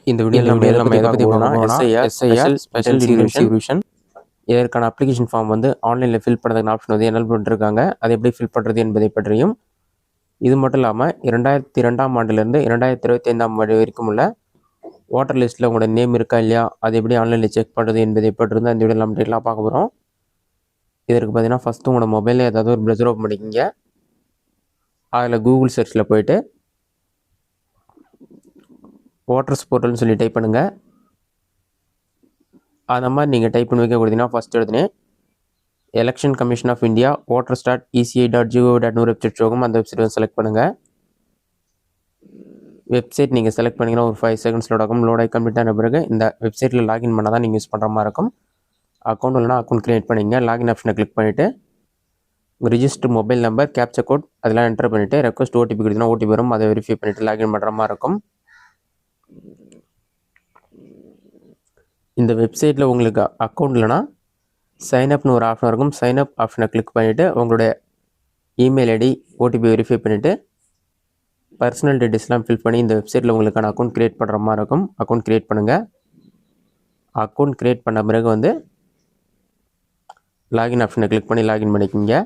இந்த வீடியோவில் நம்ம எதை பற்றி பார்க்கணும்னா எஸ்ஐஆர் ஸ்பெஷல் இன்டென்சிவ். இதற்கான அப்ளிகேஷன் ஃபார்ம் வந்து ஆன்லைனில் ஃபில் பண்ணுறதுக்கான ஆப்ஷன் வந்து என்ன பண்ணிருக்காங்க, அதை எப்படி ஃபில் பண்ணுறது என்பதை பற்றியும், இது மட்டும் இல்லாமல் 2002ஆம் ஆண்டிலிருந்து 2025ஆம் ஆண்டு வரைக்கும் உள்ள வாட்டர் லிஸ்ட்டில் உங்களோட நேம் இருக்கா இல்லையா, அதை எப்படி ஆன்லைனில் செக் பண்ணுறது என்பதை பற்றி தான் இந்த வீடியோவில் நம்ம டீட்டெயிலாக பார்க்க போகிறோம். இதற்கு பார்த்தீங்கன்னா ஃபஸ்ட்டு உங்களோட மொபைலில் ஏதாவது ஒரு ப்ரௌசர் ஓப்பன் பண்ணிக்கிங்க. அதில் கூகுள் சர்ச்சில் போயிட்டு வாட்டர்ஸ் போர்ட்டல்னு சொல்லி டைப் பண்ணுங்கள். அந்த மாதிரி நீங்கள் டைப் பண்ணி வைக்க கொடுத்தீங்கன்னா ஃபஸ்ட் எடுத்துனே election commission of India water.eci.gov.in website ஷோகும். அந்த வெப்சைட் வந்து செலக்ட் பண்ணுங்கள். வெப்சைட் நீங்கள் செலக்ட் பண்ணிங்கன்னா ஒரு 5 செகண்ட்ஸ் லோட் ஆகும். லோட் ஆகி கம்ப்ளீட் ஆன பிறகு இந்த வெப்சைட்டில் லாகின் பண்ணால் தான் நீங்கள் யூஸ் பண்ணுற மாதிரி இருக்கும். அக்கௌண்ட் இல்லைனா அக்கௌண்ட் க்ரியேட் பண்ணிங்க. லாகின் ஆப்ஷனை கிளிக் பண்ணிவிட்டு உங்கள் register mobile number, capture code அதெல்லாம் என்டர் பண்ணிவிட்டு ரெக்வஸ்ட் ஓடிபி கொடுத்தீங்கன்னா ஓடிபி வரும். அதை வெரிஃபை பண்ணிவிட்டு லாகின் பண்ணுற மாதிரி இருக்கும். இந்த வெப்சைட்டில் உங்களுக்கு அக்கௌண்ட் இல்லைனா சைன்அப்னு ஒரு ஆப்ஷன் இருக்கும். சைன்அப் ஆப்ஷனை கிளிக் பண்ணிவிட்டு உங்களுடைய இமெயில் ஐடி, ஓடிபி வெரிஃபை பண்ணிவிட்டு பர்சனல் டீட்டெயில்ஸ்லாம் ஃபில் பண்ணி இந்த வெப்சைட்டில் உங்களுக்கான அக்கௌண்ட் க்ரியேட் பண்ணுற மாதிரி இருக்கும். அக்கௌண்ட் க்ரியேட் பண்ணுங்கள். அக்கௌண்ட் க்ரியேட் பண்ண பிறகு வந்து லாகின் ஆப்ஷனை கிளிக் பண்ணி லாகின் பண்ணிக்கோங்க.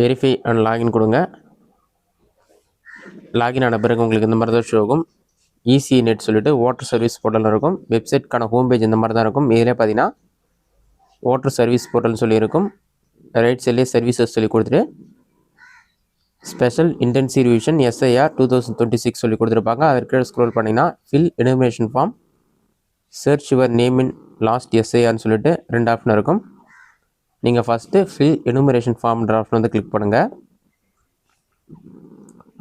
வெரிஃபை அண்ட் லாகின் கொடுங்க. லாகின் ஆன பிறகு உங்களுக்கு இந்த மாதிரி தான் ஷோ ஆகும். ஈஸி நெட் சொல்லிட்டு வாட்டர் சர்வீஸ் போர்ட்டல் இருக்கும். வெப்சைட்கான ஹோம் பேஜ் இந்த மாதிரி தான் இருக்கும். இதிலே பார்த்தீங்கன்னா வாட்டர் சர்வீஸ் போர்ட்டல்னு சொல்லி இருக்கும். ரைட் சைட்லேயே சர்வீசஸ் சொல்லி கொடுத்துட்டு ஸ்பெஷல் இன்டென்சிவ் ரிவிஷன் எஸ்ஐஆர் 2026 சொல்லி கொடுத்துருப்பாங்க. அதற்கு ஸ்க்ரோல் பண்ணிங்கன்னா fill enumeration form, search your name in last எஸ்ஐஆர்னு சொல்லிட்டு 2 ஆப்ஷன் இருக்கும். நீங்கள் ஃபஸ்ட்டு ஃபில் எனுமரேஷன் ஃபார்ம்ன்ற ஆப்ஷன் வந்து கிளிக் பண்ணுங்கள்.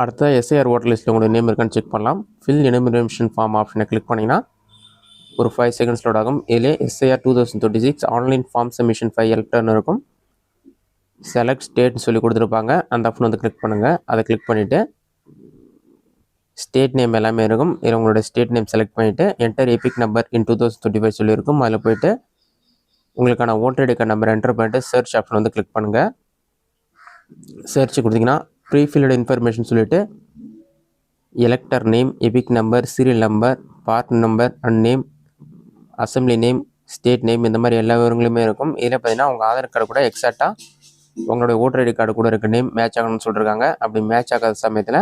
அடுத்த எஸ்ஐஆர் வாட்டர் லிஸ்ட்டில் உங்களோட நேம் இருக்கான்னு செக் பண்ணலாம். ஃபில் எனுமரேஷன் ஃபார்ம் ஆப்ஷனை கிளிக் பண்ணிங்கன்னா ஒரு 5 செகண்ட்ஸ் லோட் ஆகும். இதிலே எஸ்ஐஆர் 2026 ஆன்லைன் ஃபார்ம் சப்மிஷன் 5 எலக்ட்ரன் இருக்கும். செலக்ட் ஸ்டேட்னு சொல்லி கொடுத்துருப்பாங்க. அந்த ஆப்ஷன் வந்து கிளிக் பண்ணுங்கள். அதை கிளிக் பண்ணிவிட்டு ஸ்டேட் நேம் எல்லாமே இருக்கும். இதில் உங்களோட ஸ்டேட் நேம் செலக்ட் பண்ணிவிட்டு என்டர் எபிக் நம்பர் இன் 2025 சொல்லியிருக்கும். அதில் போய்ட்டு உங்களுக்கான voter ID card number enter பண்ணிவிட்டு சர்ச் ஆப்ஷன் வந்து கிளிக் பண்ணுங்கள். சர்ச் கொடுத்தீங்கன்னா ப்ரீஃபில்டு இன்ஃபர்மேஷன் சொல்லிவிட்டு elector name, EPIC number, serial number, part number and name, assembly name, state name, இந்த மாதிரி எல்லா விவரங்களுமே இருக்கும். இதில் பார்த்தீங்கன்னா உங்கள் ஆதார் கார்டு கூட எக்ஸாக்டாக உங்களுடைய ஓட்டர் ஐடி கார்டு கூட இருக்க நேம் மேட்ச் ஆகணும்னு சொல்லியிருக்காங்க. அப்படி மேட்ச் ஆகாத சமயத்தில்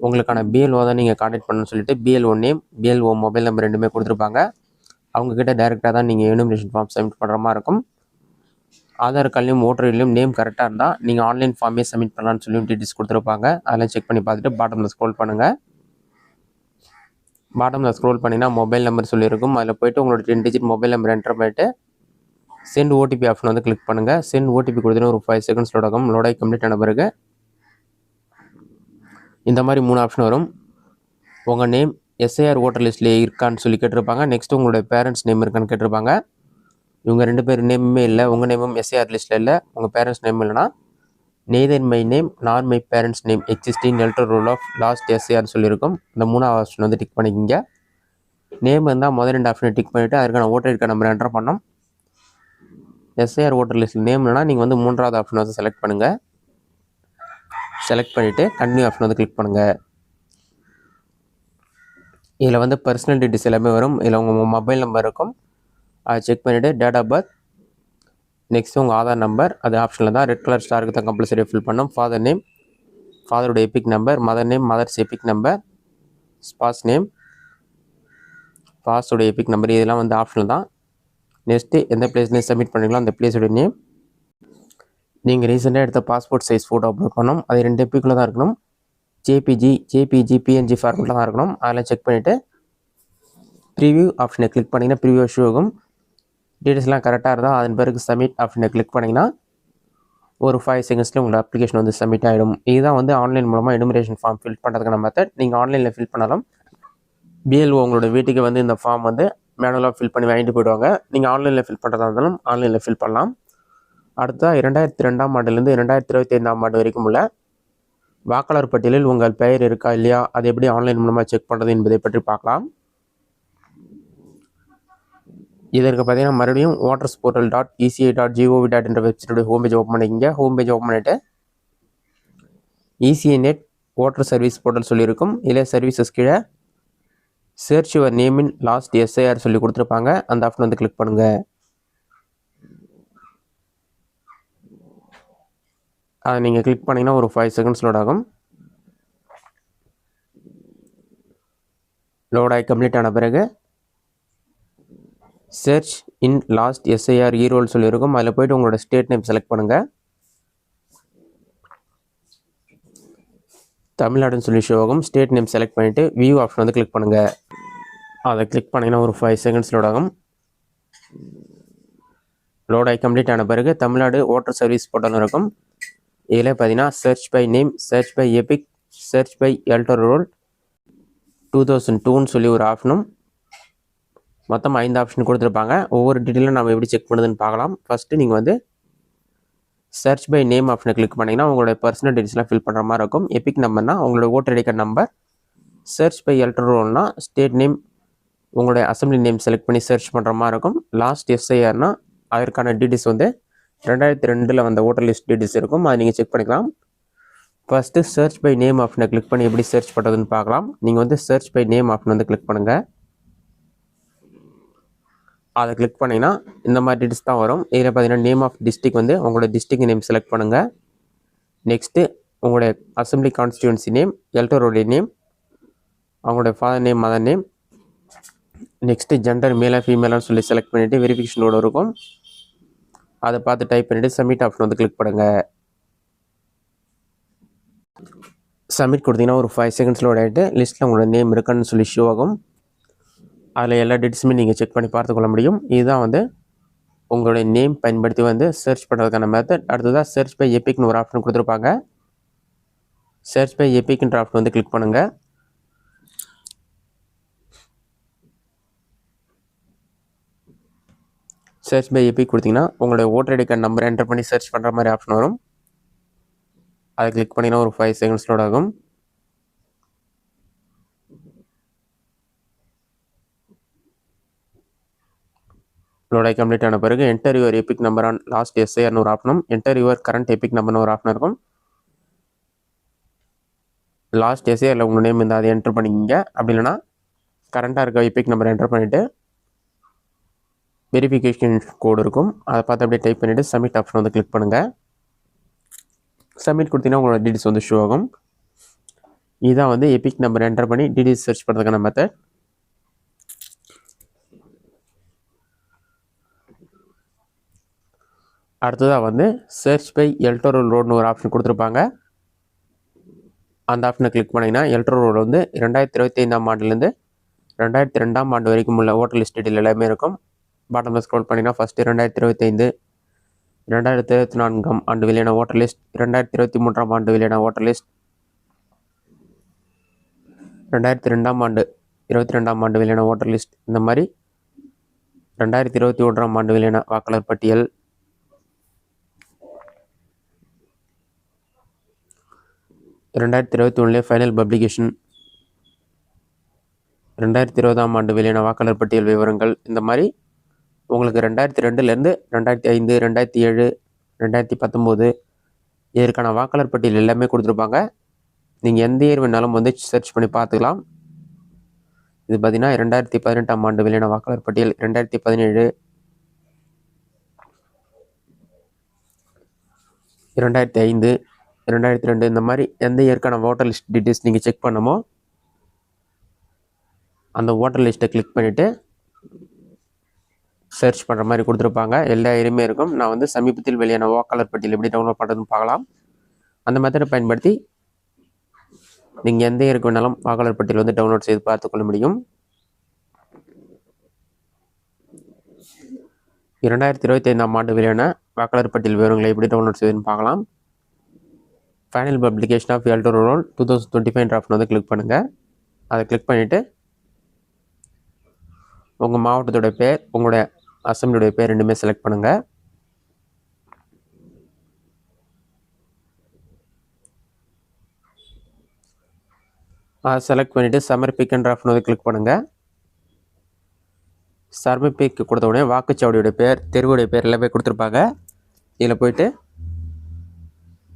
உங்களுக்கான பிஎல்ஓ தான் நீங்கள் கான்டாக்ட் பண்ணணும்னு சொல்லிட்டு BLO name, BLO mobile number ரெண்டுமே கொடுத்துருப்பாங்க. அவங்கக்கிட்ட டைரெக்டாக தான் நீங்கள் எனுமரேஷன் ஃபார்ம் சப்மிட் பண்ணுற மாதிரி இருக்கும். ஆதார் கார்டுலையும் ஓட்டர் ஐடிலையும் நேம் கரெக்டாக இருந்தால் நீங்கள் ஆன்லைன் ஃபார்மே சப்மிட் பண்ணலான்னு சொல்லி டீட்டெயில்ஸ் கொடுத்துருப்பாங்க. அதெல்லாம் செக் பண்ணி பார்த்துட்டு பாட்டமில் ஸ்க்ரோல் பண்ணுங்கள். பாட்டமில் ஸ்க்ரோல் பண்ணிங்கன்னா மொபைல் நம்பர் சொல்லியிருக்கும். அதில் போய்ட்டு உங்களோட 10 டிஜிட் மொபைல் நம்பர் என்டர் பண்ணிவிட்டு சென்ட் ஓடிபி ஆப்ஷன் வந்து கிளிக் பண்ணுங்கள். சென்ட் ஓடிபி கொடுத்தீங்கன்னா ஒரு 5 செகண்ட்ஸ் லோட் ஆகும். லோட் ஆகி கம்ப்ளீட் ஆன பிறகு இந்த மாதிரி 3 ஆப்ஷன் வரும். உங்கள் நேம் எஸ்ஐஆர் ஓட்டர் லிஸ்ட்லேயே இருக்கான்னு சொல்லி கேட்டிருப்பாங்க. நெக்ஸ்ட் உங்களுடைய பேரண்ட்ஸ் நேம் இருக்கான்னு கேட்டிருப்பாங்க. இவங்க 2 பேர் நேமுமே இல்லை. உங்கள் நேமும் எஸ்ஐஆர் லிஸ்ட்டில் இல்லை, உங்கள் பேரண்ட்ஸ் நேம் இல்லைனா neither my name nor my parents name existing elder roll of last எஸ்ஐஆர்னு சொல்லியிருக்கும். இந்த 3ஆவது ஆப்ஷன் வந்து டிக் பண்ணிக்கிங்க. நேம் இருந்தால் முதல் 2 ஆப்ஷனை டிக் பண்ணிவிட்டு அதுக்கான voter ID card number enter பண்ணோம். எஸ்ஐஆர் ஓட்டர் லிஸ்ட்டில் நேம் இல்லைனா நீங்கள் வந்து 3ஆவது ஆப்ஷன் வந்து செலக்ட் பண்ணுங்கள். செலக்ட் பண்ணிவிட்டு கண்டினியூ ஆப்ஷன் வந்து கிளிக் பண்ணுங்கள். இதில் வந்து பர்சனல் டீட்டெயில்ஸ் எல்லாமே வரும். இதில் உங்கள் மொபைல் நம்பர் இருக்கும். அதை செக் பண்ணிவிட்டு டேட் ஆஃப் பர்த், நெக்ஸ்ட்டு உங்கள் ஆதார் நம்பர், அது ஆப்ஷனில் தான் ரெட் கலர் ஸ்டாருக்கு தான் கம்பல்சரியாக ஃபில் பண்ணணும். ஃபாதர் நேம், ஃபாதரோட EPIC number, mother name, mother's EPIC number, spouse name, ஸ்பாஸோட எபிக் நம்பர், இதெல்லாம் வந்து ஆப்ஷனில் தான். நெக்ஸ்ட்டு எந்த பிளேஸ்லேயும் சப்மிட் பண்ணுறீங்களோ அந்த பிளேஸோட நேம், நீங்கள் ரீசெண்டாக எடுத்த பாஸ்போர்ட் சைஸ் ஃபோட்டோ அப்லோட் பண்ணணும். அது 2 எபிக்கில் தான் இருக்கணும். ஜேபிஜி, பிஎன்ஜி ஃபார்மெட்டில் தான் இருக்கணும். அதெல்லாம் செக் பண்ணிவிட்டு ப்ரிவியூ ஆப்ஷனை கிளிக் பண்ணிங்கன்னா ப்ரிவியூ ஷோ ஆகும். டீட்டெயில்ஸ்லாம் கரெக்டாக இருந்தால் அதன் பிறகு சப்மிட் ஆப்ஷனை கிளிக் பண்ணிங்கன்னா ஒரு 5 செகண்ட்ஸில் உங்களோட அப்ளிகேஷன் வந்து சப்மிட் ஆகிடும். இதுதான் வந்து ஆன்லைன் மூலமாக எனுமரேஷன் ஃபார்ம் ஃபில் பண்ணுறதுக்கான மெத்தட். நீங்கள் ஆன்லைனில் ஃபில் பண்ணாலும் பிஎல்ஓ உங்களோட வீட்டுக்கு வந்து இந்த ஃபார்ம் வந்து மேனுவலாக ஃபில் பண்ணி வாங்கிட்டு போயிடுவாங்க. நீங்கள் ஆன்லைனில் ஃபில் பண்ணுறதா இருந்தாலும் ஆன்லைனில் ஃபில் பண்ணலாம். அடுத்த 2002ஆம் ஆண்டிலிருந்து 2025ஆம் ஆண்டு வரைக்கும் உள்ள வாக்காளர் பட்டியலில் உங்கள் பெயர் இருக்கா இல்லையா, அதை எப்படி ஆன்லைன் மூலமாக செக் பண்ணுறது என்பதை பற்றி பார்க்கலாம். இதற்கு பார்த்தீங்கன்னா மறுபடியும் watersportal.eci.gov.in வெப்சைட்டோட ஹோம் பேஜ் ஓப்பன் பண்ணிக்கிங்க. ஹோம் பேஜ் ஓப்பன் பண்ணிவிட்டு ECI net voter service portal சொல்லியிருக்கும். இல்லை சர்வீசஸ் கீழே search your name in last SIR சொல்லி கொடுத்துருப்பாங்க. அந்த ஆப்ஷன் வந்து கிளிக் பண்ணுங்கள். அதை நீங்கள் கிளிக் பண்ணிங்கன்னா ஒரு 5 செகண்ட்ஸ் லோட் ஆகும். லோட் ஆகி கம்ப்ளீட் ஆன பிறகு சர்ச் இன் லாஸ்ட் எஸ்ஐஆர் ஈரோல் சொல்லியிருக்கும். அதில் போய்ட்டு உங்களோட ஸ்டேட் நேம் செலக்ட் பண்ணுங்கள். தமிழ்நாடுன்னு சொல்லி ஷோ ஆகும். ஸ்டேட் நேம் செலக்ட் பண்ணிவிட்டு வியூ ஆப்ஷன் வந்து கிளிக் பண்ணுங்கள். அதை கிளிக் பண்ணிங்கன்னா ஒரு 5 செகண்ட்ஸ் லோட் ஆகும். லோட் ஆகி கம்ப்ளீட் ஆன பிறகு தமிழ்நாடு ஓட்டர் சர்வீஸ் போர்ட்டல் இருக்கும். இதில் பார்த்தீங்கன்னா search by name, search by EPIC, search by electoral 2002ன்னு சொல்லி ஒரு ஆப்ஷனும் மொத்தம் 5 ஆப்ஷன் கொடுத்துருப்பாங்க. ஒவ்வொரு டீட்டெயிலும் நம்ம எப்படி செக் பண்ணுறதுன்னு பார்க்கலாம். ஃபஸ்ட்டு நீங்கள் வந்து சர்ச் பை நேம் ஆப்ஷனை கிளிக் பண்ணிங்கன்னா உங்களோட பர்சனல் டீட்டெயில்ஸ்லாம் ஃபில் பண்ணுற மாதிரி இருக்கும். எபிக் நம்பர்னா உங்களோட voter ID card number, search by எலக்டோரல்னா ஸ்டேட் நேம், உங்களுடைய அசம்பிளி நேம் செலக்ட் பண்ணி சர்ச் பண்ணுற மாதிரி இருக்கும். லாஸ்ட் எஸ்ஐஆர்னா அதற்கான டீட்டெயில்ஸ் வந்து 2002 வந்த ஓட்டர் லிஸ்ட் டீட்டெயில்ஸ் இருக்கும். அதை நீங்கள் செக் பண்ணிக்கலாம். ஃபஸ்ட்டு சர்ச் பை நேம் ஆப்ஷனை கிளிக் பண்ணி எப்படி சர்ச் பண்ணுறதுன்னு பார்க்கலாம். நீங்கள் வந்து சர்ச் பை நேம் ஆப்ஷன் வந்து கிளிக் பண்ணுங்கள். அதை கிளிக் பண்ணிங்கன்னா இந்த மாதிரி டீட்டெயில்ஸ் தான் வரும். இதில் பார்த்தீங்கன்னா நேம் ஆஃப் டிஸ்ட்ரிக் வந்து உங்களோட டிஸ்ட்ரிக் நேம் செலக்ட் பண்ணுங்கள். நெக்ஸ்ட்டு உங்களுடைய assembly constituency name, electoral name, அவங்களுடைய father name, mother name, next gender மேலாக ஃபீமேலான்னு சொல்லி செலக்ட் பண்ணிவிட்டு வெரிஃபிகேஷனோடு இருக்கும். அதை பார்த்து டைப் பண்ணிவிட்டு சப்மிட் ஆப்ஷன் வந்து கிளிக் பண்ணுங்கள். சப்மிட் கொடுத்தீங்கன்னா ஒரு 5 செகண்ட்ஸ் லோட் ஆகிட்டு லிஸ்ட்டில் உங்களோட நேம் இருக்குன்னு சொல்லி ஷோ ஆகும். அதில் எல்லா டீட்டெயில்ஸுமே நீங்கள் செக் பண்ணி பார்த்துக்கொள்ள முடியும். இதுதான் வந்து உங்களுடைய நேம் பயன்படுத்தி வந்து சர்ச் பண்ணுறதுக்கான மெத்தட். அடுத்ததாக சர்ச் பை எபிக்னு ஒரு ஆப்ஷன் கொடுத்துருப்பாங்க. சர்ச் பை எபிக்ன்ற ஆப்ஷன் வந்து கிளிக் பண்ணுங்கள். சர்ச் பை எபிக் கொடுத்தீங்கன்னா உங்களுடைய voter ID card number enter பண்ணி சர்ச் பண்ணுற மாதிரி ஆப்ஷன் வரும். அதை கிளிக் பண்ணிங்கன்னா ஒரு 5 செகண்ட்ஸ் லோட் ஆகும். லோட் ஆகி கம்ப்ளீட் ஆன பிறகு enter your EPIC number on last எஸ்ஐஆர்னு ஒரு ஆப்ஷனும், என்டர் யுவர் கரண்ட் எபிக் நம்பர்னு ஒரு ஆப்ஷன் இருக்கும். லாஸ்ட் எஸ்ஐஆரில் உங்கள் நேம் இருந்தால் அதை என்டர் பண்ணிக்கிங்க. அப்படி இல்லைனா கரண்ட்டாக இருக்க எபிக் நம்பர் என்டர் பண்ணிவிட்டு வெரிஃபிகேஷன் கோடு இருக்கும். அதை பார்த்து அப்படியே டைப் பண்ணிவிட்டு சப்மிட் ஆப்ஷன் வந்து கிளிக் பண்ணுங்கள். சப்மிட் கொடுத்தீங்கன்னா உங்களோட டீட்டெயில்ஸ் வந்து ஷோ ஆகும். இதுதான் வந்து எபிக் நம்பர் என்டர் பண்ணி டீட்டெயில்ஸ் சர்ச் பண்ணுறதுக்கான மெத்தட். அடுத்ததாக வந்து சர்ச் பை எலக்டோரல் ரோடுன்னு ஒரு ஆப்ஷன் கொடுத்துருப்பாங்க. அந்த ஆப்ஷனை கிளிக் பண்ணிங்கன்னா எலக்டோரல் ரோடு வந்து 2025ஆம் ஆண்டுலேருந்து 2002ஆம் ஆண்டு வரைக்கும் உள்ள ஓட்டர் லிஸ்ட் டீட்டெயில் எல்லாமே இருக்கும். பாட்டமில் ஸ்க்ரோல் பண்ணிங்கன்னா ஃபஸ்ட்டு 2025, 2024ஆம் ஆண்டு வெளியான ஓட்டர் லிஸ்ட், 2023ஆம் ஆண்டு வெளியான ஓட்டர் லிஸ்ட், 2002ஆம் ஆண்டு 22ஆம் ஆண்டு வெளியான ஓட்டர் லிஸ்ட், இந்த மாதிரி 2021ஆம் ஆண்டு வெளியான வாக்காளர் பட்டியல், 2021 ஃபைனல் பப்ளிகேஷன், 2020ஆம் ஆண்டு வெளியான வாக்காளர் பட்டியல் விவரங்கள், இந்த மாதிரி உங்களுக்கு 2002லேருந்து 2005, 2007, 2019 இதற்கான வாக்காளர் பட்டியல் எல்லாமே கொடுத்துருப்பாங்க. நீங்கள் எந்த இயர் வேணாலும் வந்து சர்ச் பண்ணி பார்த்துக்கலாம். இது பார்த்தீங்கன்னா 2018ஆம் ஆண்டு வெளியான வாக்காளர் பட்டியல், 2017, 2005, 2002 இந்த மாதிரி எந்த இயற்கான ஓட்டர் லிஸ்ட் டீட்டெயில்ஸ் நீங்கள் செக் பண்ணமோ அந்த ஓட்டர் லிஸ்ட்டை கிளிக் பண்ணிவிட்டு சர்ச் பண்ணுற மாதிரி கொடுத்துருப்பாங்க. எல்லா ஏரியுமே இருக்கும். நான் வந்து சமீபத்தில் வெளியான வாக்காளர் பட்டியல் எப்படி டவுன்லோட் பண்ணுறதுன்னு பார்க்கலாம். அந்த மெத்தடை பயன்படுத்தி நீங்கள் எந்த இயருக்கு வேணாலும் வாக்காளர் பட்டியல் வந்து டவுன்லோட் செய்து பார்த்துக்கொள்ள முடியும். 2025ஆம் ஆண்டு வெளியான வாக்காளர் பட்டியல் விவரங்களை எப்படி டவுன்லோட் செய்யுதுன்னு பார்க்கலாம். Final publication of electoral roll 2025 option வந்து கிளிக் பண்ணுங்கள். அதை கிளிக் பண்ணிவிட்டு உங்கள் மாவட்டத்தோட பேர், உங்களுடைய அசம்பிளியோடைய பேர் ரெண்டுமே செலக்ட் பண்ணுங்கள். அதை செலக்ட் பண்ணிவிட்டு சமர்ப்பிக்கின்ற ஆப்ஷன் வந்து கிளிக் பண்ணுங்கள். சமர்ப்பிக்க கொடுத்த உடனே வாக்குச்சாவடியோடைய பேர், தெருவுடைய பேர் எல்லாமே கொடுத்துருப்பாங்க. இதில் போயிட்டு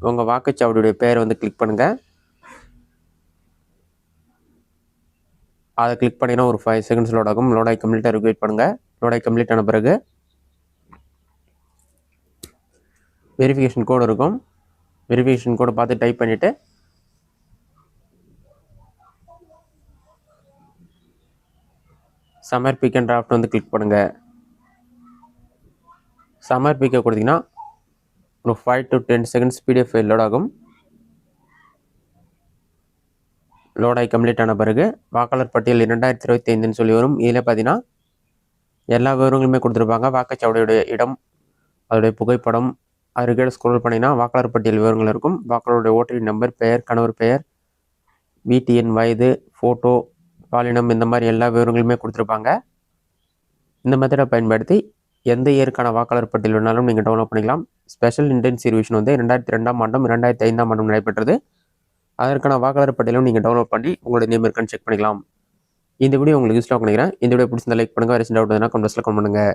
உங்கள் வாக்குச்சாவடியுடைய பேரை வந்து கிளிக் பண்ணுங்கள். அதை கிளிக் பண்ணினா ஒரு 5 செகண்ட்ஸ் லோட் ஆகும். லோட் ஆகி கம்ப்ளீட்டாக இருக்கு, வெயிட் பண்ணுங்கள். லோட் ஆகி கம்ப்ளீட் ஆன பிறகு வெரிஃபிகேஷன் கோடு இருக்கும். வெரிஃபிகேஷன் கோடை பார்த்து டைப் பண்ணிவிட்டு சமர்ப்பிக்கின்ற ஆப்ஷன் வந்து கிளிக் பண்ணுங்கள். சமர்ப்பிக்க கொடுத்தீங்கன்னா ஒரு 5 to 10 seconds PDF file load ஆகும். லோட் ஆகி கம்ப்ளீட் ஆன பிறகு வாக்காளர் பட்டியல் 2025ன்னு சொல்லி வரும். இதில் பார்த்தீங்கன்னா எல்லா விவரங்களுமே கொடுத்துருப்பாங்க. வாக்குச்சாவடியுடைய இடம், அதோடைய புகைப்படம், அதுக்கு ஸ்க்ரோல் பண்ணிங்கன்னா வாக்காளர் பட்டியல் விவரங்கள் இருக்கும். வாக்காளருடைய ஓட்டர் நம்பர், பெயர், கணவர் பெயர், வீட்டு எண், வயது, ஃபோட்டோ, பாலினம், இந்த மாதிரி எல்லா விவரங்களுமே கொடுத்துருப்பாங்க. இந்த மெத்தடை பயன்படுத்தி எந்த இயருக்கான வாக்காளர் பட்டியல் வேணாலும் நீங்கள் டவுன்லோட் பண்ணிக்கலாம். ஸ்பெஷல் இன்டென்சிவ் ரிவிஷன் வந்து 2002ஆம் ஆண்டும் 2005ஆம் ஆண்டும் நடைபெற்றது. அதற்கான வாக்காளர் பட்டியலும் நீங்கள் டவுன்லோட் பண்ணி உங்களுடைய நேம் இருக்கான்னு செக் பண்ணிக்கலாம். இந்த வீடியோ உங்களுக்கு யூஸ்ஃபுல்லாக பண்ணிக்கிறேன். இந்த வீடியோ பிடிச்சிருந்தா லைக் பண்ணுங்கள். வேறு டவுட் எதுனா கமெண்ட்ஸில் கமெண்ட் பண்ணுங்கள்.